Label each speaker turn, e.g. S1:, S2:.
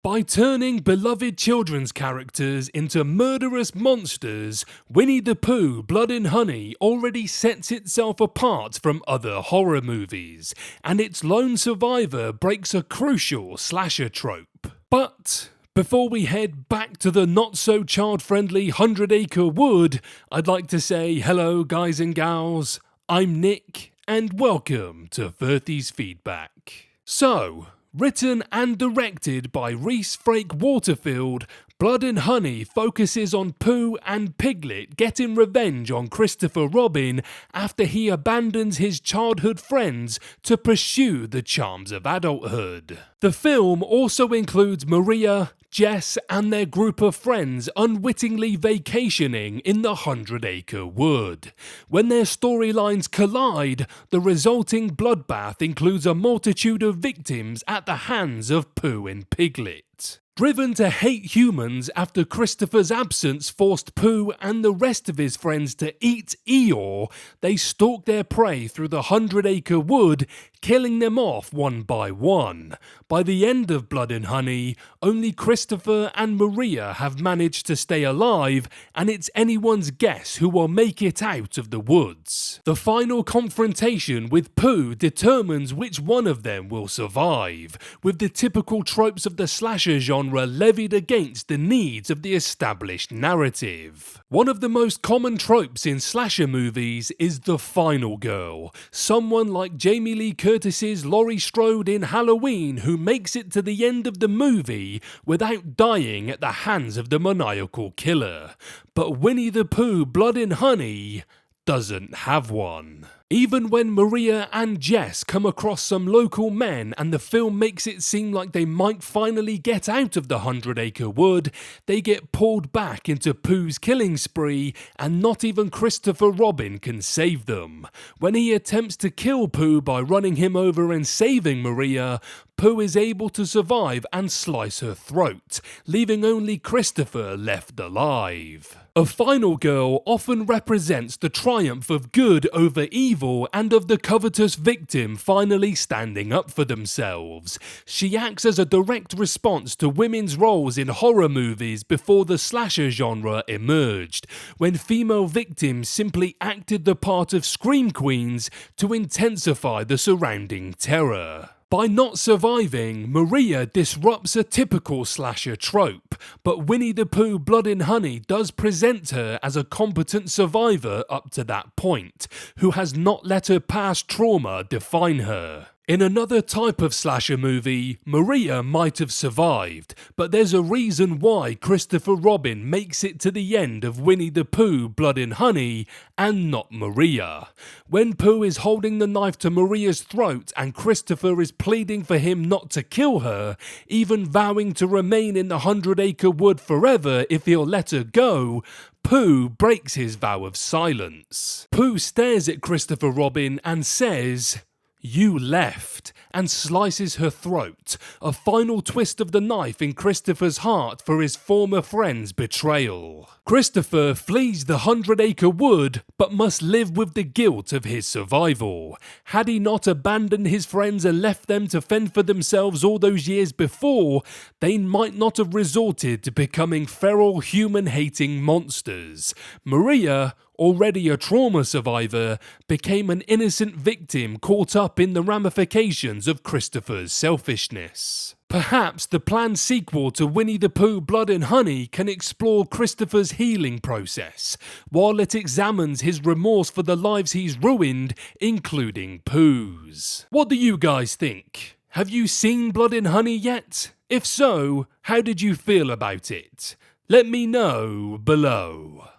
S1: By turning beloved children's characters into murderous monsters, Winnie the Pooh Blood and Honey already sets itself apart from other horror movies, and its lone survivor breaks a crucial slasher trope. But before we head back to the not-so-child-friendly 100-Acre Wood, I'd like to say hello guys and gals, I'm Nick, and welcome to 30's Feedback. So, written and directed by Reese Frake Waterfield, Blood and Honey focuses on Pooh and Piglet getting revenge on Christopher Robin after he abandons his childhood friends to pursue the charms of adulthood. The film also includes Maria, Jess and their group of friends unwittingly vacationing in the 100-Acre Wood. When their storylines collide, the resulting bloodbath includes a multitude of victims at the hands of Pooh and Piglet. Driven to hate humans after Christopher's absence forced Pooh and the rest of his friends to eat Eeyore, they stalk their prey through the 100-Acre Wood, killing them off one by one. By the end of Blood and Honey, only Christopher and Maria have managed to stay alive, and it's anyone's guess who will make it out of the woods. The final confrontation with Pooh determines which one of them will survive, with the typical tropes of the slasher genre levied against the needs of the established narrative. One of the most common tropes in slasher movies is the final girl, someone like Jamie Lee Curtis's Laurie Strode in Halloween who makes it to the end of the movie without dying at the hands of the maniacal killer. But Winnie the Pooh Blood and Honey doesn't have one. Even when Maria and Jess come across some local men and the film makes it seem like they might finally get out of the 100-Acre Wood, they get pulled back into Pooh's killing spree and not even Christopher Robin can save them. When he attempts to kill Pooh by running him over and saving Maria, Pooh is able to survive and slice her throat, leaving only Christopher left alive. A final girl often represents the triumph of good over evil and of the covetous victim finally standing up for themselves. She acts as a direct response to women's roles in horror movies before the slasher genre emerged, when female victims simply acted the part of scream queens to intensify the surrounding terror. By not surviving, Maria disrupts a typical slasher trope, but Winnie the Pooh Blood and Honey does present her as a competent survivor up to that point, who has not let her past trauma define her. In another type of slasher movie, Maria might have survived, but there's a reason why Christopher Robin makes it to the end of Winnie the Pooh Blood and Honey and not Maria. When Pooh is holding the knife to Maria's throat and Christopher is pleading for him not to kill her, even vowing to remain in the 100-Acre Wood forever if he'll let her go, Pooh breaks his vow of silence. Pooh stares at Christopher Robin and says, "You left," and slices her throat, a final twist of the knife in Christopher's heart for his former friend's betrayal. Christopher flees the 100-Acre Wood, but must live with the guilt of his survival. Had he not abandoned his friends and left them to fend for themselves all those years before, they might not have resorted to becoming feral human-hating monsters. Maria, already a trauma survivor, became an innocent victim caught up in the ramifications of Christopher's selfishness. Perhaps the planned sequel to Winnie the Pooh Blood and Honey can explore Christopher's healing process, while it examines his remorse for the lives he's ruined, including Pooh's. What do you guys think? Have you seen Blood and Honey yet? If so, how did you feel about it? Let me know below.